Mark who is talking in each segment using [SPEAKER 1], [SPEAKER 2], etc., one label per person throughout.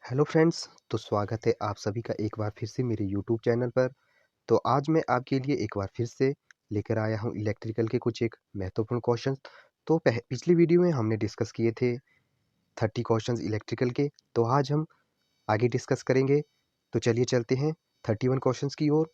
[SPEAKER 1] Hello friends, तो स्वागत है आप सभी का एक बार फिर से मेरे यूट्यूब चैनल पर। तो आज मैं आपके लिए एक बार फिर से लेकर आया हूं इलेक्ट्रिकल के कुछ एक महत्वपूर्ण क्वेश्चंस। तो पिछली वीडियो में हमने डिस्कस किए थे 30 क्वेश्चंस इलेक्ट्रिकल के। तो आज हम आगे डिस्कस करेंगे। तो चलिए चलते हैं 31 क्वेश्चंस की ओर।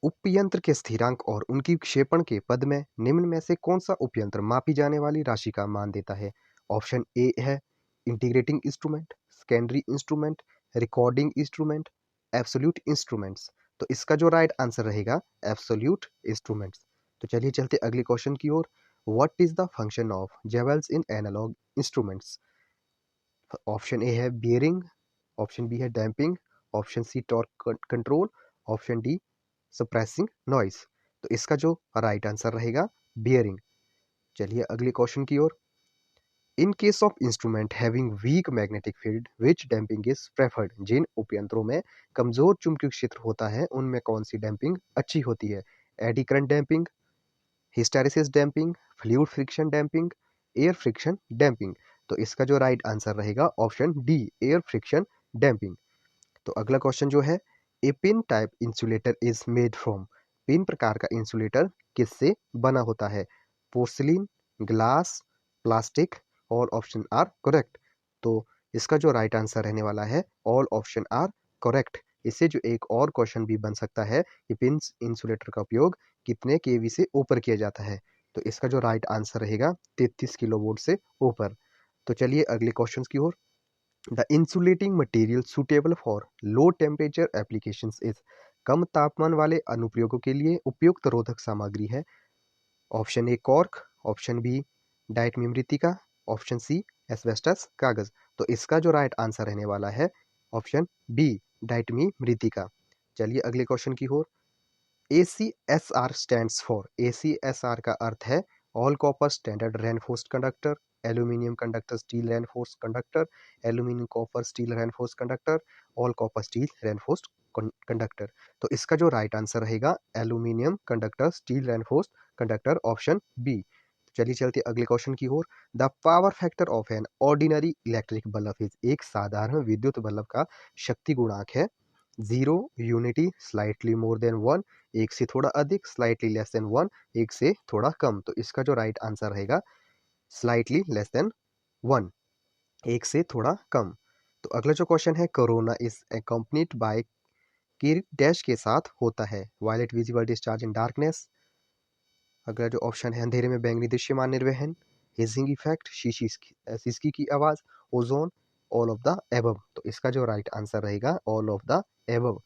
[SPEAKER 1] उपयंत्र के स्थिरांक और उनकी क्षेपण के पद में निम्न में से कौन सा उपयंत्र मापी जाने वाली राशि का मान देता है? ऑप्शन ए है integrating instrument, secondary instrument, recording instrument, absolute instruments. तो इसका जो राइट आंसर रहेगा एब्सोल्यूट इंस्ट्रूमेंट्स। तो चलिए चलते अगले क्वेश्चन की ओर। What is the function of jewels in analog instruments? Option A है बियरिंग, ऑप्शन बी है damping, option C torque control, option D suppressing noise. तो इसका जो राइट आंसर रहेगा बियरिंग। चलिए अगले क्वेश्चन की ओर। In case of instrument having weak magnetic field which damping is preferred? जिन उपयंत्रों में कमजोर चुंबकीय क्षेत्र होता है उनमें कौन सी डैम्पिंग अच्छी होती है? Eddy current damping, hysteresis damping, fluid friction damping, air friction damping. तो इसका जो राइट आंसर रहेगा option D air friction damping. तो अगला क्वेश्चन जो है, a pin type insulator is made from? Pin प्रकार का इंसुलेटर किससे बना होता है? Porcelain, glass, plastic, all option are correct. तो इसका जो राइट आंसर रहने वाला है ऑल ऑप्शन आर करेक्ट। इससे जो एक और क्वेश्चन भी बन सकता है कि पिन इंसुलेटर का उपयोग कितने केवी से ऊपर किया जाता है? तो इसका जो राइट आंसर रहेगा 33 किलोवोल्ट से ऊपर। तो चलिए अगले क्वेश्चन की ओर। The insulating material suitable for low temperature applications is? कम तापमान वाले अनुप्रयोगों के लिए उपयुक्त रोधक सामग्री है। Option A cork, option B डाइटमी मृतिका, ऑप्शन सी एस्बेस्टस कागज। तो इसका जो राइट आंसर रहने वाला है ऑप्शन बी डाइटमी मृतिका। चलिए अगले क्वेश्चन की ओर। ACSR stands for? ACSR का अर्थ है all copper standard reinforced conductor, aluminium conductor steel reinforced conductor, aluminium copper steel reinforced conductor, all copper steel reinforced conductor. तो इसका जो राइट आंसर रहेगा aluminium conductor steel reinforced conductor, option B. चलिए चलते अगले क्वेश्चन की ओर। The power factor of an ordinary electric bulb is? एक साधारण विद्युत बल्ब का शक्ति गुणांक है 0, यूनिटी, स्लाइटली मोर देन 1, एक से थोड़ा अधिक, स्लाइटली लेस देन 1, एक से थोड़ा कम। तो इसका जो राइट आंसर रहेगा स्लाइटली लेस देन 1, एक से थोड़ा कम। तो अगला जो क्वेश्चन है, कोरोना इज अकम्पनीड बाय के डैश के साथ होता है? Violet visible discharge in darkness, अगला जो ऑप्शन है अंधेरे में बैंगनी दृश्यमान निर्वहन, हेजिंग इफेक्ट, सिसकी की आवाज, ozone, all of the above. तो इसका जो राइट आंसर रहेगा all of the above.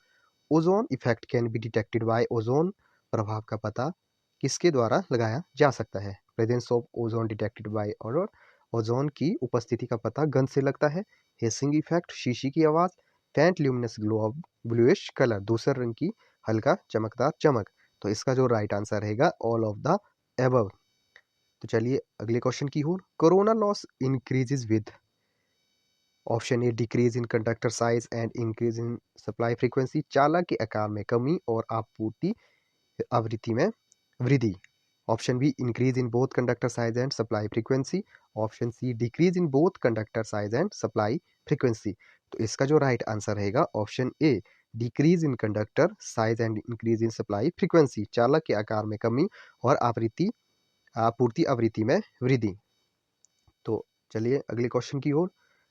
[SPEAKER 1] Ozone effect can be detected by? Ozone प्रभाव का पता किसके द्वारा लगाया जा सकता है? Presence of ozone detected by और ओजोन की उपस्थिति का पता गंध से लगता है। हेसिंग इफेक्ट, शीशी की आवाज, faint luminous glow of bluish colour, दूसरे रंग की हल्का चमकदार चमक। तो इसका जो राइट आंसर रहेगा ऑल ऑफ द एबव। तो चलिए अगले क्वेश्चन की ओर। Corona loss increases with? Option A decrease in conductor size and increase in supply frequency, चालक के आकार में कमी और आपूर्ति आवृत्ति में वृद्धि। Option B increase in both conductor size and supply frequency, option C decrease in both conductor size and supply frequency. तो इसका जो राइट आंसर रहेगा option A decrease in conductor size and increase in supply frequency, चालक के आकार में कमी और आपूर्ति आवृत्ति में वृद्धि। तो चलिए अगले क्वेश्चन की ओर।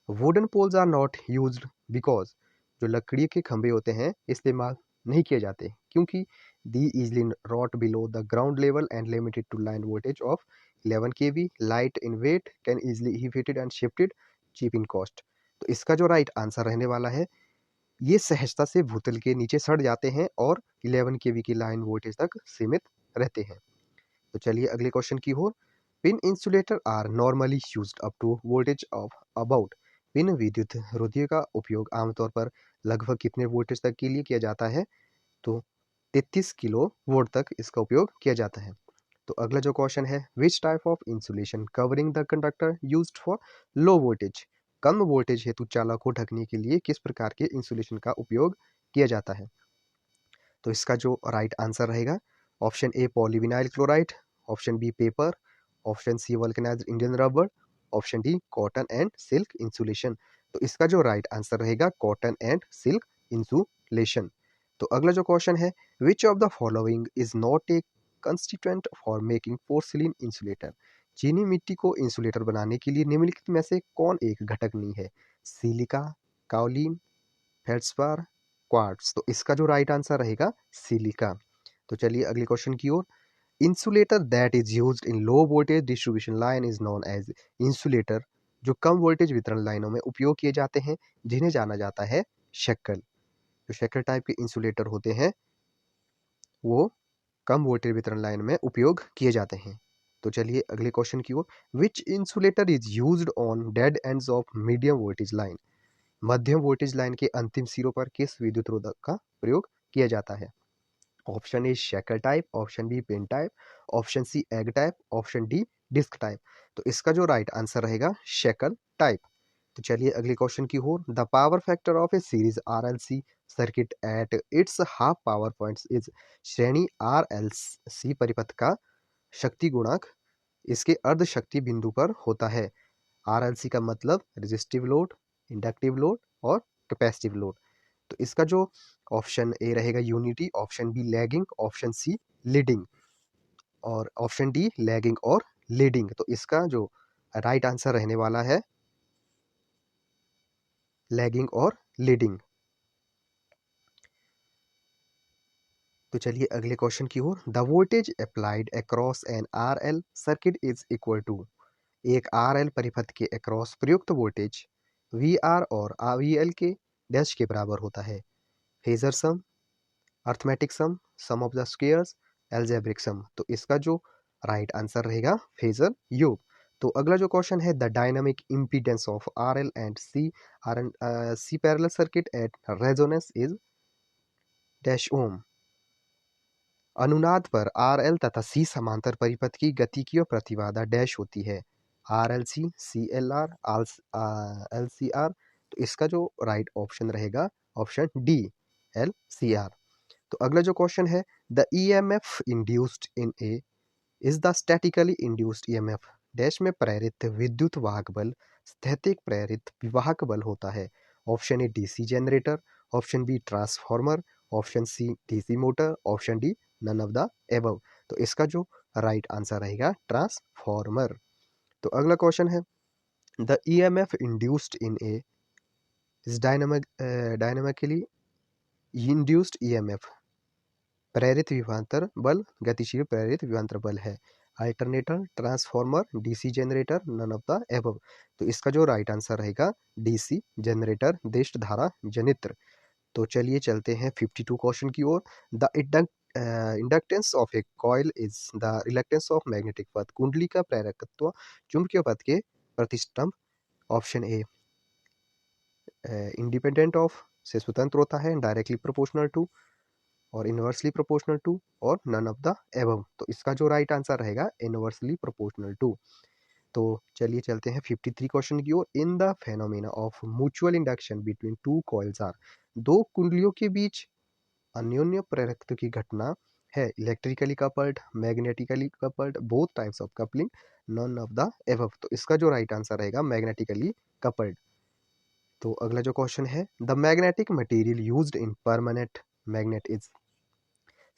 [SPEAKER 1] Wooden poles are not used because? जो लकड़ी के खंभे होते हैं इस्तेमाल नहीं किए जाते क्योंकि the easily rot below the ground level and limited to line voltage of 11 kV, light in weight, can easily heated and shifted, cheap in cost. तो इसका जो राइट आंसर रहने वाला है ये सहजता से भूतल के नीचे सड़ जाते हैं और 11 kV की लाइन वोल्टेज तक सीमित रहते हैं। तो चलिए अगले क्वेश्चन की ओर। Pin insulator are normally used up to voltage of about? Pin विद्युत रोधियों का उपयोग आमतौर पर लगभग कितने वोल्टेज तक के लिए किया जाता है? तो 33 किलो वोल्ट तक इसका उपयोग किया जाता है। तो अगला जो क्वेश्चन है, which type of insulation covering the conductor used for low voltage? कम वोल्टेज हेतु चालक को ढकने के लिए किस प्रकार के इंसुलेशन का उपयोग किया जाता है? तो इसका जो राइट आंसर रहेगा option A polyvinyl chloride, option B paper, option C vulcanised Indian rubber, option D cotton and silk insulation. तो इसका जो राइट आंसर रहेगा कॉटन एंड सिल्क इंसुलेशन। तो अगला जो क्वेश्चन है, which of the following is not a constituent for making porcelain insulator. चीनी मिट्टी को इंसुलेटर बनाने के लिए निम्नलिखित में से कौन एक घटक नहीं है? Silica, kaolin, feldspar, quartz. तो इसका जो राइट आंसर रहेगा सिलिका। तो चलिए अगले क्वेश्चन की ओर। Insulator that is used in low voltage distribution line is known as. Insulator जो कम वोल्टेज वितरण लाइनों में उपयोग किए जाते हैं जिन्हें जाना जाता है शेक्ल। जो शेक्ल टाइप के इंसुलेटर होते हैं वो कम वोल्टेज वितरण लाइन में उपयोग किए जाते हैं। तो चलिए अगले क्वेश्चन की ओर। Which insulator is used on dead ends of medium voltage line. मध्यम वोल्टेज लाइन के अंतिम सिरों पर किस विद्युत रोधक का प्रयोग किया जाता है? Option A shackle type, option B pin type, option C egg type, option D disc type. तो इसका जो राइट आंसर रहेगा शेकर टाइप। तो चलिए अगले क्वेश्चन की ओर। The power factor of a series RLC circuit at its half power points is. श्रेणी आरएलसी परिपथ का शक्ति गुणक इसके अर्ध शक्ति बिंदु पर होता है। आरएलसी का मतलब रेजिस्टिव लोड, इंडक्टिव लोड और कैपेसिटिव लोड। तो इसका जो ऑप्शन ए रहेगा unity, option B lagging, option C leading और ऑप्शन डी लैगिंग और लीडिंग। तो इसका जो राइट आंसर रहने वाला है लैगिंग और लीडिंग। तो चलिए अगले क्वेश्चन की ओर। The voltage applied across an RL circuit is equal to. एक आरएल परिपथ के अक्रॉस प्रयुक्त वोल्टेज वी आर और वी एल के डैश के बराबर होता है। Phasor sum, arithmetic sum of the squares, algebraic sum. तो इसका जो राइट आंसर रहेगा फेजर योग। तो अगला जो क्वेश्चन है, the dynamic impedance of R L and C parallel circuit at resonance is dash ohm. अनुनाद पर आर एल तथा सी समांतर परिपथ की गतिकीय प्रतिबाधा डैश होती है। R L C, C L R, L C R. तो इसका जो राइट ऑप्शन रहेगा option D L C R. तो अगला जो क्वेश्चन है, the EMF induced in a is the statically induced EMF dash में प्रेरित विद्युत वाहक बल स्थैतिक प्रेरित विवाहक बल होता है। Option A DC generator, option B transformer, option C DC motor, option D none of the above. तो इसका जो राइट आंसर रहेगा ट्रांसफॉर्मर। तो अगला क्वेश्चन है, the EMF induced in a is dynamically induced EMF प्रेरित विभवांतर बल गतिशील प्रेरित विभवांतर बल है। Alternator, transformer, DC generator, none of the above. तो इसका जो राइट आंसर रहेगा डीसी जनरेटर, दिष्ट धारा जनित्र। तो चलिए चलते हैं 52 क्वेश्चन की ओर। The inductance of a coil is the reluctance of magnetic पथ। कुंडली का प्रेरकत्व चुंबकीय पथ के प्रतिष्ठम्भ। ऑप्शन ए इंडिपेंडेंट ऑफ से स्वतंत्र होता है, डायरेक्टली प्रोपोर्शनल टू और इनवर्सली प्रोपोर्शनल टू और नन ऑफ द एबव। तो इसका जो राइट आंसर रहेगा इनवर्सली प्रोपोर्शनल टू। तो चलिए चलते हैं 53 क्वेश्चन की ओर। In the phenomena of mutual induction between two coils are. दो कुंडलियों के बीच अन्योन्य प्रेरकत्व की घटना है electrically coupled, magnetically coupled, both types of coupling, none of the above. तो इसका जो राइट आंसर रहेगा मैग्नेटिकली कपल्ड। तो अगला जो क्वेश्चन है, the magnetic material used in permanent magnet is.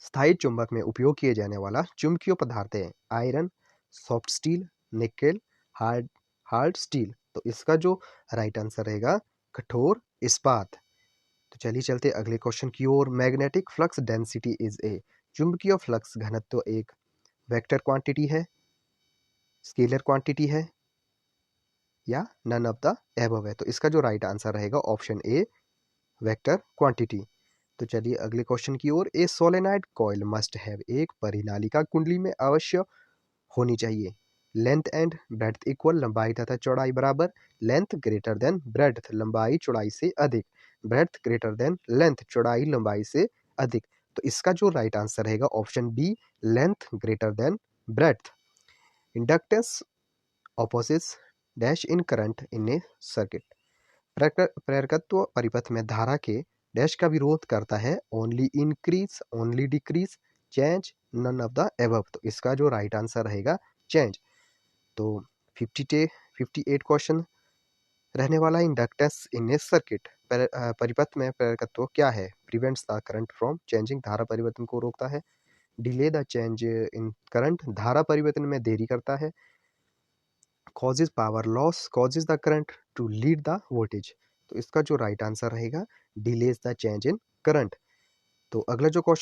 [SPEAKER 1] स्थायी चुंबक में उपयोग किए जाने वाला चुंबकीय पदार्थ है iron, soft steel, nickel, hard hard steel. तो इसका जो राइट आंसर रहेगा कठोर इस्पात। तो चलिए चलते अगले क्वेश्चन की ओर। Magnetic flux density is a. चुंबकीय फ्लक्स घनत्व एक वेक्टर क्वांटिटी है, स्केलर क्वांटिटी है या नन ऑफ द एबव है। तो इसका जो राइट आंसर रहेगा ऑप्शन ए वेक्टर क्वांटिटी। तो चलिए अगले क्वेश्चन की ओर। ए सोलेनाइड कॉइल मस्ट हैव। एक परिनालिका कुंडली में अवश्य होनी चाहिए लेंथ एंड ब्रेड्थ इक्वल, लंबाई तथा चौड़ाई बराबर। लेंथ ग्रेटर देन ब्रेड्थ, लंबाई चौड़ाई से अधिक। ब्रेड्थ ग्रेटर देन लेंथ, चौड़ाई लंबाई से अधिक। तो इसका जो राइट आंसर रहेगा option B length greater than breadth. Inductance opposites dash in current in a circuit. प्रेरकत्व परिपथ में धारा के डैश का विरोध करता है only increase, only decrease, change, none of the above. तो इसका जो राइट आंसर रहेगा चेंज। तो 58 क्वेश्चन रहने वाला इंडक्टेंस इन ए सर्किट परिपथ में प्रेरकत्व क्या है? Prevents the current from changing, धारा परिवर्तन को रोकता है। Delay the change in current, धारा परिवर्तन में देरी करता है। Causes power loss, causes the current to lead the voltage. तो इसका जो राइट आंसर रहेगा delays the change in current. तो अगला जो क्वेश्चन